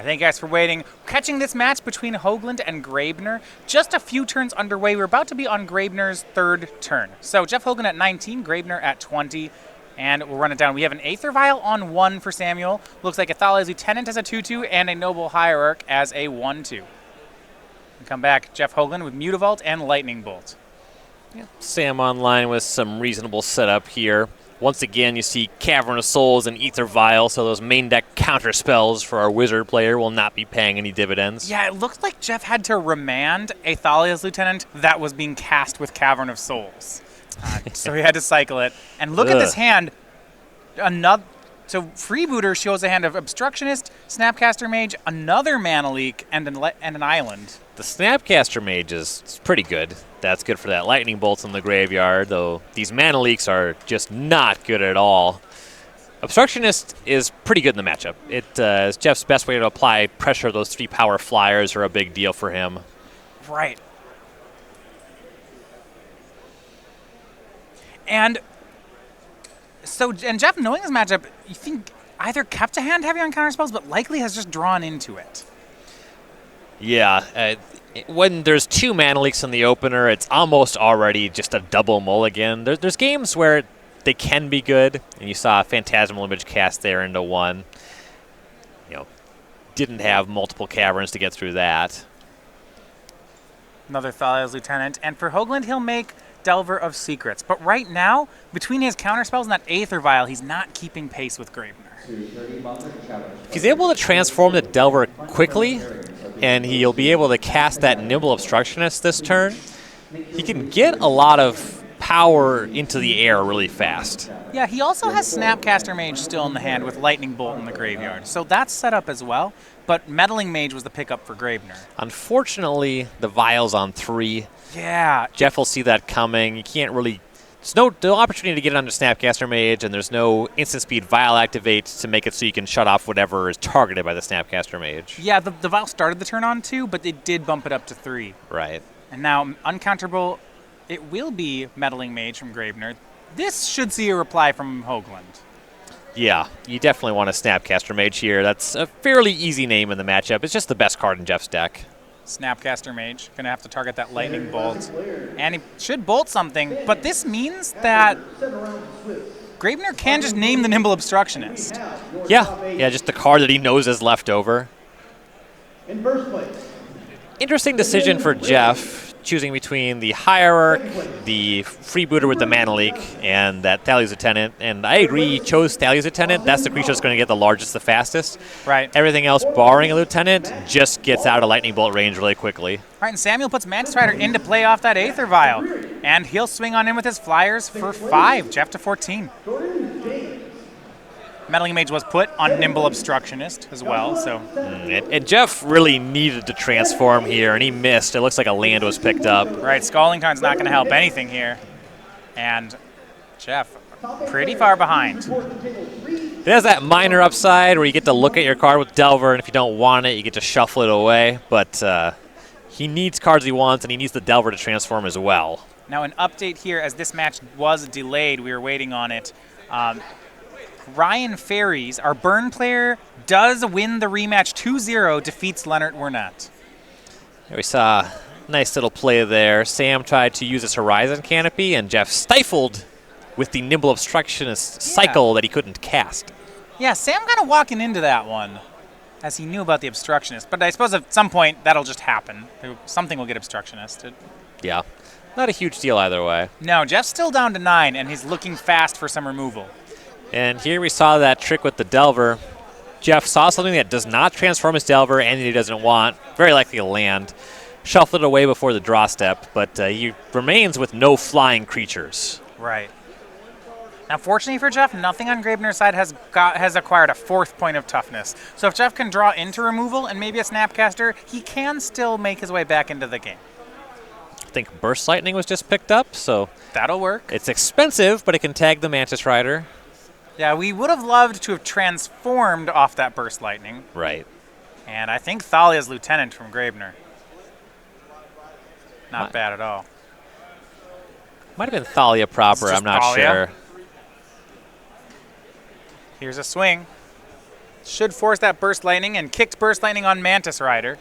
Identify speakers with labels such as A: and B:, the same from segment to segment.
A: Thank you guys for waiting. Catching this match between Hoogland and Graebner. Just a few turns underway. We're about to be on Graebner's third turn. So Jeff Hoogland at 19, Graebner at 20. And we'll run it down. We have an Aether Vial on 1 for Samuel. Looks like Athalia's Lieutenant as a 2-2 and a Noble Hierarch as a 1-2. Come back, Jeff Hoogland with Mutavault and Lightning Bolt.
B: Yeah. Sam online with some reasonable setup here. Once again, you see Cavern of Souls and Aether Vial, so those main deck counter spells for our Wizard player will not be paying any dividends.
A: Yeah, it looks like Jeff had to remand Athalia's Lieutenant that was being cast with Cavern of Souls. So he had to cycle it. And look at this hand. So Freebooter shows a hand of Obstructionist, Snapcaster Mage, another Mana Leak, and an Island.
B: The Snapcaster Mage is pretty good. That's good for that Lightning Bolt in the graveyard, though these Mana Leaks are just not good at all. Obstructionist is pretty good in the matchup. It is Jeff's best way to apply pressure. Those 3 power flyers are a big deal for him.
A: Right. And Jeff, knowing this matchup, you think either kept a hand heavy on counterspells, but likely has just drawn into it.
B: Yeah, when there's 2 Mana Leaks in the opener, it's almost already just a double mulligan. There's games where they can be good, and you saw a Phantasmal Image cast there into 1. You know, didn't have multiple caverns to get through that.
A: Another Thalia's Lieutenant, and for Hoogland, he'll make Delver of Secrets. But right now, between his counterspells and that Aether Vial, he's not keeping pace with Graebner.
B: If he's able to transform the Delver quickly, and he'll be able to cast that Nimble Obstructionist this turn, he can get a lot of power into the air really fast.
A: Yeah, he also has Snapcaster Mage still in the hand with Lightning Bolt in the graveyard. So that's set up as well. But Meddling Mage was the pickup for Graebner.
B: Unfortunately, the Vial's on 3.
A: Yeah.
B: Jeff will see that coming. You can't really... There's no opportunity to get it onto Snapcaster Mage, and there's no instant speed Vial activate to make it so you can shut off whatever is targeted by the Snapcaster Mage.
A: Yeah, the Vial started the turn on 2, but it did bump it up to 3.
B: Right.
A: And now, uncounterable, it will be Meddling Mage from Graebner. This should see a reply from Hoogland.
B: Yeah, you definitely want a Snapcaster Mage here. That's a fairly easy name in the matchup. It's just the best card in Jeff's deck.
A: Snapcaster Mage, gonna have to target that Lightning Bolt. And he should bolt something, but this means that Graebner can just name the Nimble Obstructionist.
B: Yeah, just the card that he knows is left over.
C: In first place.
B: Interesting decision for Jeff, choosing between the Hierarch, the Freebooter with the Mana Leak, and that Thalia's Lieutenant. And I agree, he chose Thalia's Lieutenant. That's the creature that's going to get the largest, the fastest.
A: Right.
B: Everything else, barring a Lieutenant, just gets out of Lightning Bolt range really quickly.
A: All right, and Samuel puts Mantis Rider into play off that Aether Vial. And he'll swing on in with his Flyers for 5, Jeff to 14. Meddling Mage was put on Nimble Obstructionist as well, so...
B: And Jeff really needed to transform here, and he missed. It looks like a land was picked up.
A: Right, Scalding Tarn's not going to help anything here. And Jeff, pretty far behind.
B: It has that minor upside where you get to look at your card with Delver, and if you don't want it, you get to shuffle it away. But he needs cards he wants, and he needs the Delver to transform as well.
A: Now, an update here, as this match was delayed, we were waiting on it. Ryan Ferries, our Burn player, does win the rematch 2-0, defeats Leonard Wernett.
B: We saw a nice little play there. Sam tried to use his Horizon Canopy, and Jeff stifled with the Nimble Obstructionist cycle that he couldn't cast.
A: Yeah, Sam kind of walking into that one, as he knew about the Obstructionist. But I suppose at some point that'll just happen. Something will get Obstructionisted.
B: Yeah, not a huge deal either way.
A: No, Jeff's still down to 9, and he's looking fast for some removal.
B: And here we saw that trick with the Delver. Jeff saw something that does not transform his Delver and that he doesn't want, very likely a land. Shuffled it away before the draw step, but he remains with no flying creatures.
A: Right. Now, fortunately for Jeff, nothing on Graebner's side has acquired a 4th point of toughness. So if Jeff can draw into removal and maybe a Snapcaster, he can still make his way back into the game.
B: I think Burst Lightning was just picked up, so...
A: That'll work.
B: It's expensive, but it can tag the Mantis Rider.
A: Yeah, we would have loved to have transformed off that Burst Lightning.
B: Right.
A: And I think Thalia's Lieutenant from Graebner. Not bad at all.
B: Might have been Thalia proper, I'm not
A: Thalia.
B: sure.
A: Here's a swing. Should force that Burst Lightning and kicked Burst Lightning on Mantis Rider.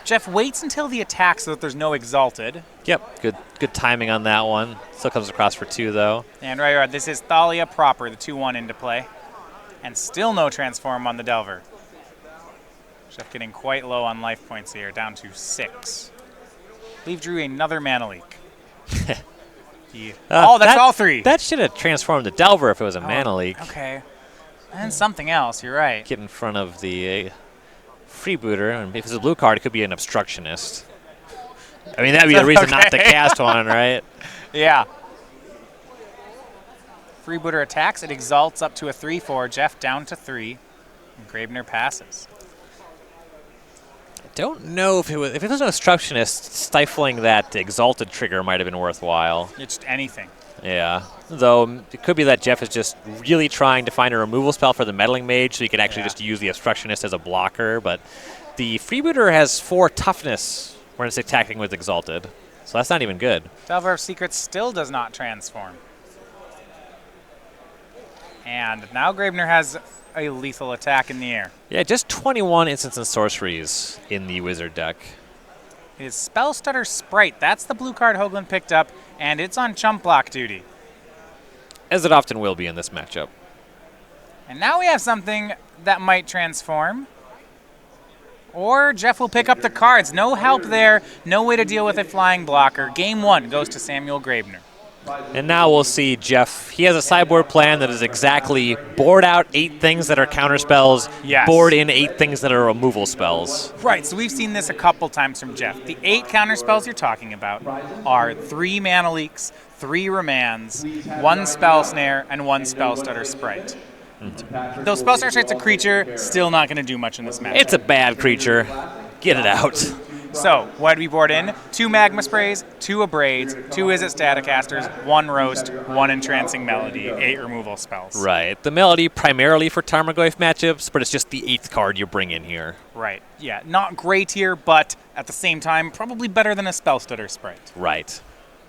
A: Jeff waits until the attack so that there's no Exalted.
B: Yep, good timing on that one. Still comes across for 2, though.
A: And right, this is Thalia proper, the 2-1 into play. And still no Transform on the Delver. Jeff getting quite low on life points here, down to 6. Leaf drew another Mana Leak. That's all 3.
B: That should have transformed the Delver if it was a Mana Leak.
A: Okay. And something else, you're right.
B: Get in front of the Freebooter, and if it's a blue card, it could be an Obstructionist. I mean, that'd be the reason not to cast one, right?
A: Yeah. Freebooter attacks, it exalts up to a 3-4. Jeff down to 3, and Graebner passes.
B: I don't know if it was an Obstructionist, stifling that Exalted trigger might have been worthwhile.
A: It's just anything.
B: Yeah, though it could be that Jeff is just really trying to find a removal spell for the Meddling Mage so he can actually just use the Obstructionist as a blocker, but the Freebooter has 4 toughness when it's attacking with Exalted, so that's not even good.
A: Delver of Secrets still does not transform. And now Graebner has a lethal attack in the air.
B: Yeah, just 21 instants and sorceries in the Wizard deck.
A: It is Spell Stutter Sprite. That's the blue card Hoogland picked up, and it's on chump block duty.
B: As it often will be in this matchup.
A: And now we have something that might transform. Or Jeff will pick up the cards. No help there. No way to deal with a flying blocker. Game 1 goes to Samuel Graebner.
B: And now we'll see Jeff. He has a sideboard plan that is exactly board out 8 things that are counter spells, board in 8 things that are removal spells.
A: Right, so we've seen this a couple times from Jeff. The 8 counter spells you're talking about are 3 Mana Leaks, 3 Remands, 1 Spell Snare, and 1 Spell Stutter Sprite. Though Spell Stutter Sprite's a creature, still not going to do much in this match.
B: It's a bad creature. Get it out.
A: So, what did we board in? 2 Magma Sprays, 2 Abrades, 2 Izzet Staticasters, 1 Roast, 1 Entrancing Melody, 8 removal spells.
B: Right. The Melody primarily for Tarmogoyf matchups, but it's just the 8th card you bring in here.
A: Right. Yeah, not great here, but at the same time, probably better than a Spell Stutter Sprite.
B: Right.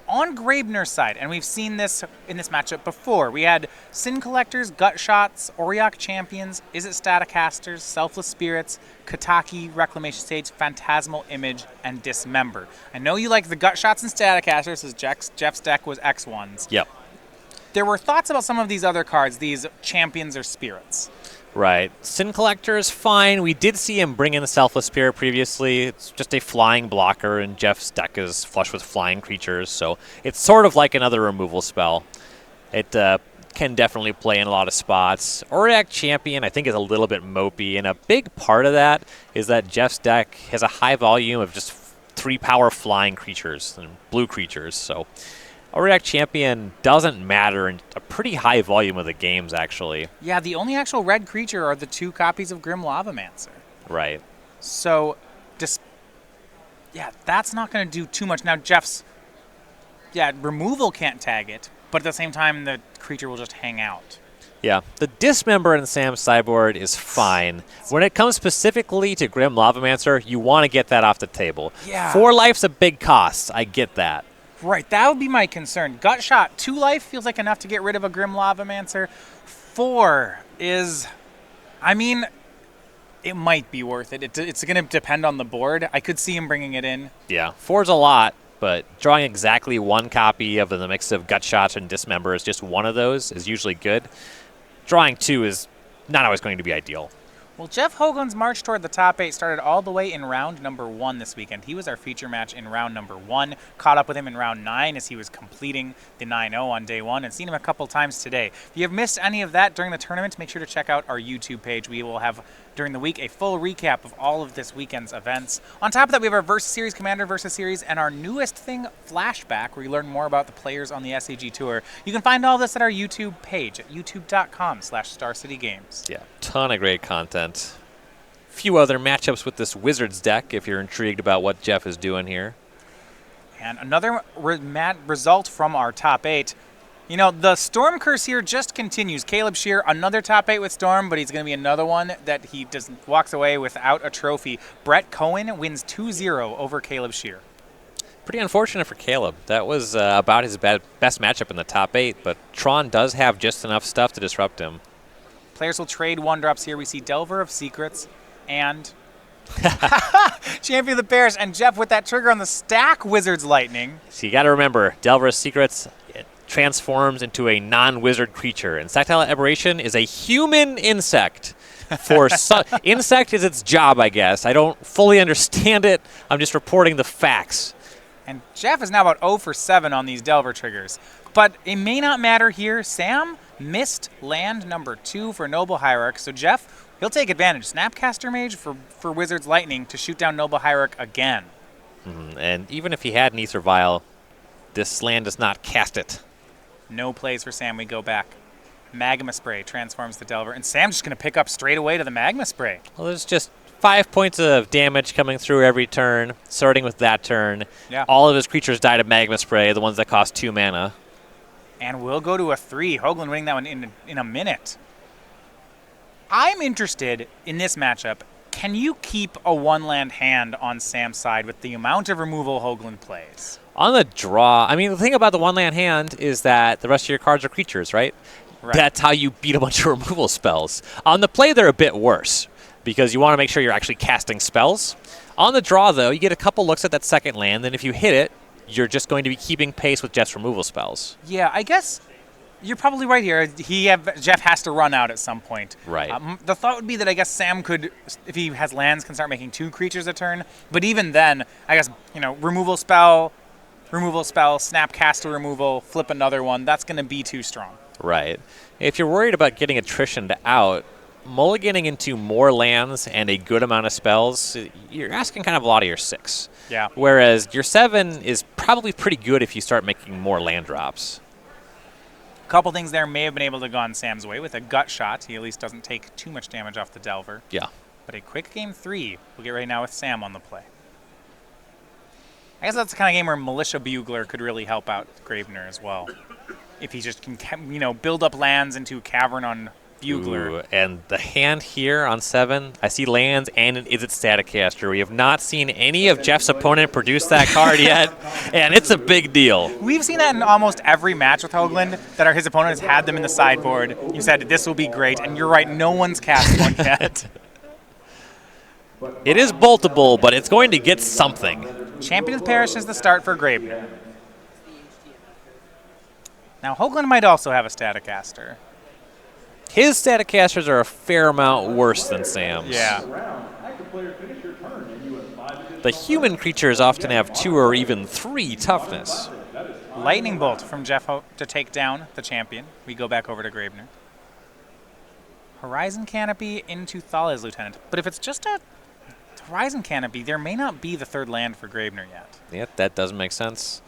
A: On Graebner's side, and we've seen this in this matchup before, we had Sin Collectors, Gut Shots, Auriok Champions, Izzet Staticasters, Selfless Spirits, Kataki, Reclamation Stage, Phantasmal Image, and Dismember. I know you like the Gut Shots and Staticasters, as Jeff's deck was X1s.
B: Yep.
A: There were thoughts about some of these other cards, these Champions or Spirits.
B: Right. Sin Collector is fine. We did see him bring in the Selfless Spirit previously. It's just a flying blocker, and Jeff's deck is flush with flying creatures, so it's sort of like another removal spell. It can definitely play in a lot of spots. Auriok Champion, I think, is a little bit mopey, and a big part of that is that Jeff's deck has a high volume of just 3-power flying creatures and blue creatures, so Auriok Champion doesn't matter in a pretty high volume of the games, actually.
A: Yeah, the only actual red creature are the 2 copies of Grim Lavamancer.
B: Right.
A: So, that's not going to do too much. Now, Jeff's, removal can't tag it, but at the same time, the creature will just hang out.
B: Yeah, the Dismember in Sam's sideboard is fine. When it comes specifically to Grim Lavamancer, you want to get that off the table.
A: Yeah.
B: 4 life's a big cost. I get that.
A: Right, that would be my concern. Gut Shot, 2 life feels like enough to get rid of a Grim Lavamancer. 4 is, it might be worth it. It's going to depend on the board. I could see him bringing it in.
B: Yeah, 4's a lot, but drawing exactly 1 copy of the mix of Gut Shot and Dismember is just one of those is usually good. Drawing 2 is not always going to be ideal.
A: Well, Jeff Hoogland's march toward the top 8 started all the way in round number 1 this weekend. He was our feature match in round number 1. Caught up with him in round 9 as he was completing the 9-0 on day 1 and seen him a couple times today. If you have missed any of that during the tournament, make sure to check out our YouTube page. We will have, during the week, a full recap of all of this weekend's events. On top of that, we have our Versus Series, Commander Versus Series, and our newest thing, Flashback, where you learn more about the players on the SCG Tour. You can find all this at our YouTube page at youtube.com/StarCityGames.
B: Yeah, ton of great content. Few other matchups with this Wizards deck if you're intrigued about what Jeff is doing here.
A: And another result from our top 8. You know, the Storm curse here just continues. Caleb Shear, another top 8 with Storm, but he's going to be another one that he walks away without a trophy. Brett Cohen wins 2-0 over Caleb Shear.
B: Pretty unfortunate for Caleb. That was about his best matchup in the top 8, but Tron does have just enough stuff to disrupt him.
A: Players will trade 1-drops here. We see Delver of Secrets and Champion of the Bears. And Jeff with that trigger on the stack, Wizard's Lightning.
B: So you got to remember, Delver of Secrets transforms into a non-wizard creature, and Sactile Aberration is a human insect. Insect is its job, I guess. I don't fully understand it. I'm just reporting the facts.
A: And Jeff is now about 0 for 7 on these Delver triggers. But it may not matter here. Sam missed land number 2 for Noble Hierarch. So Jeff, he'll take advantage. Snapcaster Mage for Wizard's Lightning to shoot down Noble Hierarch again.
B: And even if he had an Aether Vial, this land does not cast it.
A: No plays for Sam. We go back. Magma Spray transforms the Delver. And Sam's just going to pick up straight away to the Magma Spray.
B: Well, there's just 5 points of damage coming through every turn, starting with that turn.
A: Yeah.
B: All of his creatures die to Magma Spray, the ones that cost 2 mana.
A: And we'll go to a 3. Hoagland winning that one in a minute. I'm interested in this matchup. Can you keep a 1-land hand on Sam's side with the amount of removal Hoagland plays?
B: On the draw, I mean, the thing about the 1-land hand is that the rest of your cards are creatures, right? That's how you beat a bunch of removal spells. On the play, they're a bit worse, because you want to make sure you're actually casting spells. On the draw, though, you get a couple looks at that second land, and if you hit it, you're just going to be keeping pace with Jeff's removal spells.
A: Yeah, I guess you're probably right here. Jeff has to run out at some point.
B: Right.
A: The thought would be that I guess Sam could, if he has lands, can start making 2 creatures a turn. But even then, I guess, removal spell, Snapcaster removal, flip another one. That's going to be too strong.
B: Right. If you're worried about getting attritioned out, mulliganing into more lands and a good amount of spells, you're asking kind of a lot of your 6.
A: Yeah.
B: Whereas your 7 is probably pretty good if you start making more land drops.
A: A couple things there may have been able to go on Sam's way with a gut shot. He at least doesn't take too much damage off the Delver.
B: Yeah.
A: But a quick game 3. We'll get ready now with Sam on the play. I guess that's the kind of game where Militia Bugler could really help out Graebner as well. If he just can, build up lands into Cavern on Bugler.
B: Ooh, and the hand here on 7, I see lands and an Is It Staticaster. We have not seen any of Jeff's opponent produce that card yet, and it's a big deal.
A: We've seen that in almost every match with Hoagland, that his opponent has had them in the sideboard. You said, this will be great, and you're right, no one's cast one yet.
B: It is boltable, but it's going to get something.
A: Champion of the Parish is the start for Graebner. Now, Hoagland might also have a Staticaster.
B: His Staticasters are a fair amount worse than Sam's.
A: Yeah.
B: The human creatures often have 2 or even 3 toughness.
A: Lightning Bolt from Jeff to take down the champion. We go back over to Graebner. Horizon Canopy into Thalia's Lieutenant. But if it's just a Horizon Canopy, there may not be the 3rd land for Graebner yet.
B: Yeah, that does make sense.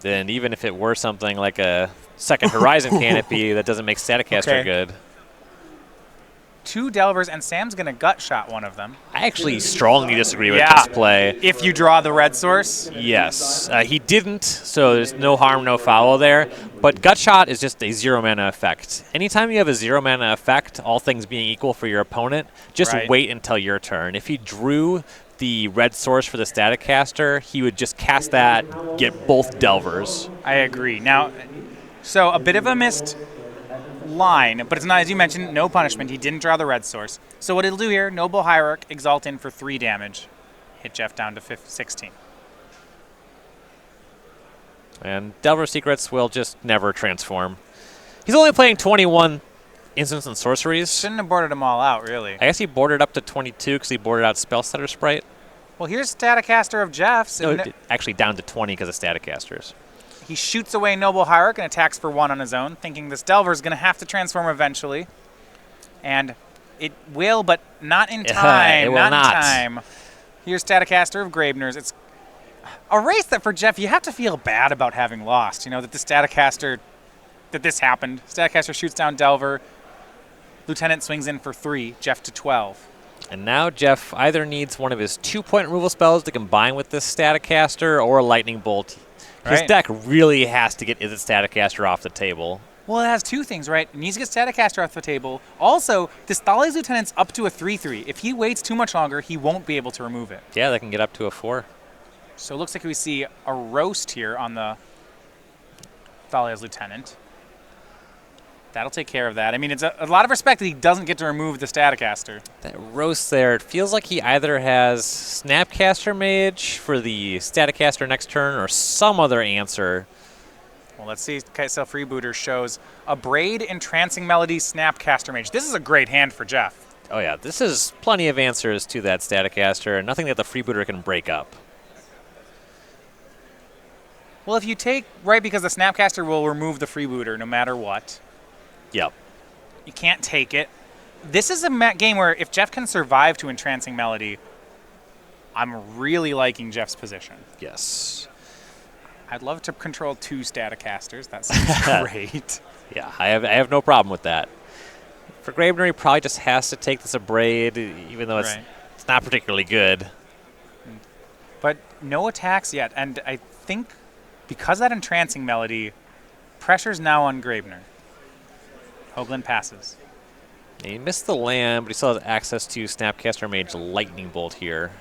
B: Then even if it were something like a second Horizon Canopy, that doesn't make Staticaster good.
A: 2 Delvers, and Sam's going to gut shot one of them.
B: I actually strongly disagree with this play.
A: If you draw the red source?
B: Yes. He didn't, so there's no harm, no foul there. But gut shot is just a 0-mana effect. Anytime you have a 0-mana effect, all things being equal for your opponent, just wait until your turn. If he drew the red source for the Staticaster, he would just cast that, get both Delvers.
A: I agree. Now, so a bit of a missed line, but it's not, as you mentioned, no punishment. He didn't draw the red source. So what it'll do here, Noble Hierarch, Exalt in for 3 damage. Hit Jeff down to 16.
B: And Delver Secrets will just never transform. He's only playing 21 instants and sorceries.
A: Shouldn't have boarded them all out, really.
B: I guess he boarded up to 22 because he boarded out Spellsetter Sprite.
A: Well, here's Staticaster of Jeff's.
B: No, actually down to 20 because of Staticasters.
A: He shoots away Noble Hierarch and attacks for 1 on his own, thinking this Delver's going to have to transform eventually. And it will, but not in time.
B: It will not.
A: In time. Here's Staticaster of Graebner's. It's a race that for Jeff, you have to feel bad about having lost. That the Staticaster, that this happened. Staticaster shoots down Delver. Lieutenant swings in for 3, Jeff to 12.
B: And now Jeff either needs one of his 2-point removal spells to combine with this Staticaster or a Lightning Bolt. His deck really has to get Is It Staticaster off the table.
A: Well, it has 2 things, right? It needs to get Staticaster off the table. Also, this Thalia's Lieutenant's up to a 3/3. If he waits too much longer, he won't be able to remove it.
B: Yeah, they can get up to a 4.
A: So it looks like we see a roast here on the Thalia's Lieutenant. That'll take care of that. I mean, it's a lot of respect that he doesn't get to remove the Staticaster.
B: That roast there, it feels like he either has Snapcaster Mage for the Staticaster next turn or some other answer.
A: Well, let's see. Kitesail Freebooter shows a Braid, Entrancing Melody, Snapcaster Mage. This is a great hand for Jeff.
B: Oh yeah, this is plenty of answers to that Staticaster, and nothing that the Freebooter can break up.
A: Well, if you take, right, because the Snapcaster will remove the Freebooter no matter what.
B: Yep.
A: You can't take it. This is a game where if Jeff can survive to Entrancing Melody, I'm really liking Jeff's position.
B: Yes.
A: I'd love to control 2 Staticasters. That sounds great.
B: Yeah, I have no problem with that. For Graebner, he probably just has to take this Abrade, even though it's not particularly good.
A: But no attacks yet, and I think because of that Entrancing Melody, pressure's now on Graebner. Hoogland passes.
B: He missed the land, but he still has access to Snapcaster Mage Lightning Bolt here.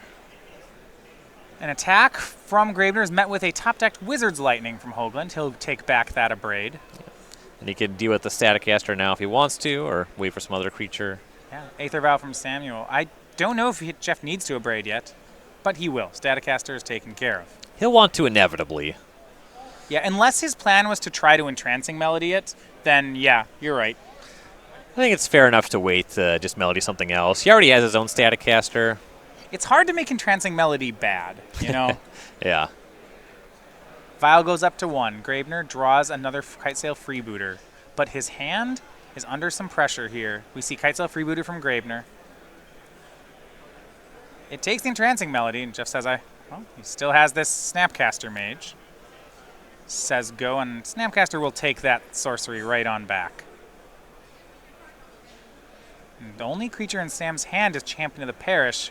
A: An attack from Graebner is met with a top-decked Wizard's Lightning from Hoogland. He'll take back that Abrade.
B: And he can deal with the Staticaster now if he wants to, or wait for some other creature.
A: Yeah, Aether Vow from Samuel. I don't know if Jeff needs to Abrade yet, but he will. Staticaster is taken care of.
B: He'll want to inevitably.
A: Yeah, unless his plan was to try to Entrancing Melody it, then yeah, you're right.
B: I think it's fair enough to wait to just Melody something else. He already has his own Staticaster.
A: It's hard to make Entrancing Melody bad, you know?
B: Yeah.
A: Vial goes up to 1. Graebner draws another Kitesail Freebooter, but his hand is under some pressure here. We see Kitesail Freebooter from Graebner. It takes the Entrancing Melody, and Jeff says, well, he still has this Snapcaster Mage. Says go, and Snapcaster will take that sorcery right on back. And the only creature in Sam's hand is Champion of the Parish,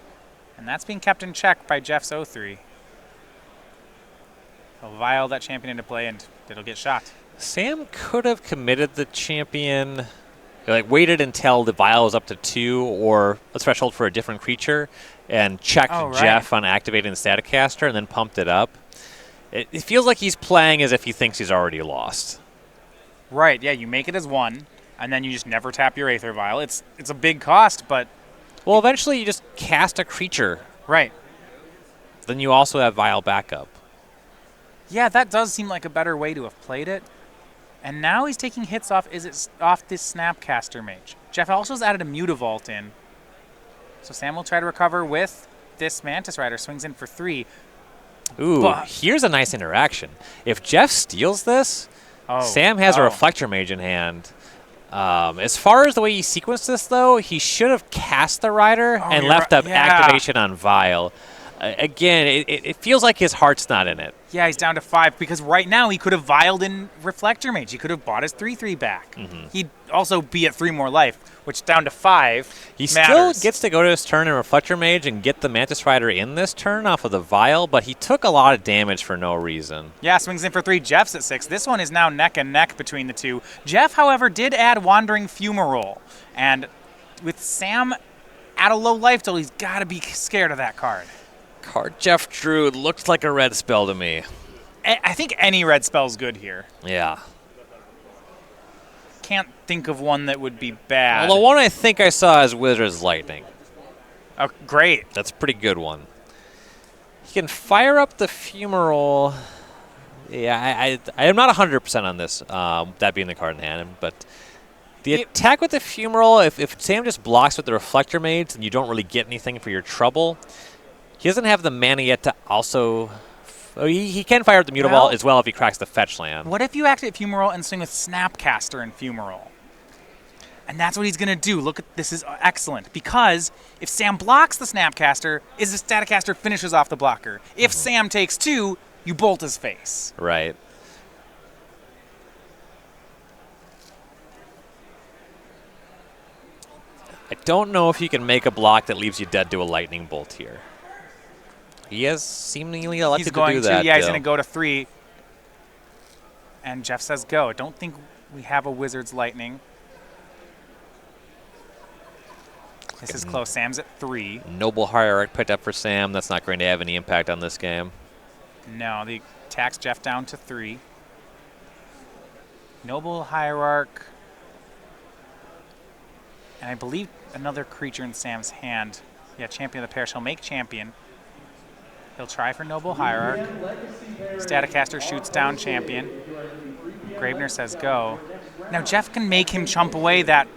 A: and that's being kept in check by Jeff's 0-3. He'll vial that champion into play, and it'll get shot.
B: Sam could have committed the champion, like waited until the vial was up to 2 or a threshold for a different creature, and checked Jeff on activating the Staticaster, and then pumped it up. It feels like he's playing as if he thinks he's already lost.
A: Right, yeah, you make it as 1, and then you just never tap your Aether Vial. It's a big cost, but...
B: Well, eventually you just cast a creature.
A: Right.
B: Then you also have Vial backup.
A: Yeah, that does seem like a better way to have played it. And now he's taking hits off this Snapcaster Mage. Jeff also has added a Mutavault in. So Sam will try to recover with this Mantis Rider. Swings in for 3.
B: Ooh, here's a nice interaction. If Jeff steals this, Sam has a Reflector Mage in hand. As far as the way he sequenced this, though, he should have cast the Rider and left up activation on Vial. Again, it feels like his heart's not in it.
A: Yeah, he's down to 5 because right now he could have vialed in Reflector Mage. He could have bought his 3/3 back. He'd also be at 3 more life, which down to 5
B: He still gets to go to his turn in Reflector Mage and get the Mantis Rider in this turn off of the Vial, but he took a lot of damage for no reason.
A: Yeah, swings in for 3. Jeff's at 6. This one is now neck and neck between the two. Jeff, however, did add Wandering Fumarole, and with Sam at a low life total, he's got to be scared of that card.
B: Card Jeff drew looked like a red spell to me.
A: I think any red spell's good here.
B: Yeah.
A: Can't think of one that would be bad.
B: Well, the one I think I saw is Wizard's Lightning.
A: Oh, great.
B: That's a pretty good one. He can fire up the Fumarole. Yeah, I am not 100% on this, that being the card in hand, but the attack with the Fumarole, if Sam just blocks with the Reflector Mage and you don't really get anything for your trouble, he doesn't have the mana yet to also... He can fire up the Mutavault as well if he cracks the fetch land.
A: What if you activate Fumarole and swing with Snapcaster and Fumarole? And that's what he's going to do. Look, this is excellent. Because if Sam blocks the Snapcaster, the Staticaster finishes off the blocker. If Sam takes 2, you bolt his face.
B: Right. I don't know if you can make a block that leaves you dead to a Lightning Bolt here. He has seemingly elected to do that.
A: Yeah, he's going to go to 3. And Jeff says go. I don't think we have a Wizard's Lightning. This is close. Sam's at 3.
B: Noble Hierarch picked up for Sam. That's not going to have any impact on this game.
A: No, the attacks Jeff down to 3. Noble Hierarch And I believe another creature in Sam's hand. Yeah, Champion of the Parish. He'll make Champion. He'll try for Noble Hierarch. Staticaster shoots down Champion. Graebner says go. Now Jeff can make him chump away that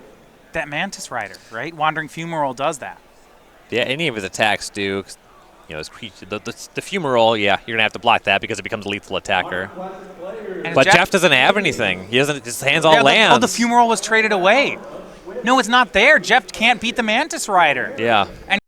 A: Mantis Rider, right? Wandering Fumarole does that.
B: Yeah, any of his attacks do. You know, his creature, the Fumarole, yeah, you're going to have to block that because it becomes a lethal attacker.
A: And
B: But Jeff doesn't have anything. He doesn't, his hand's all lands.
A: The Fumarole was traded away. No, it's not there. Jeff can't beat the Mantis Rider.
B: Yeah.
A: And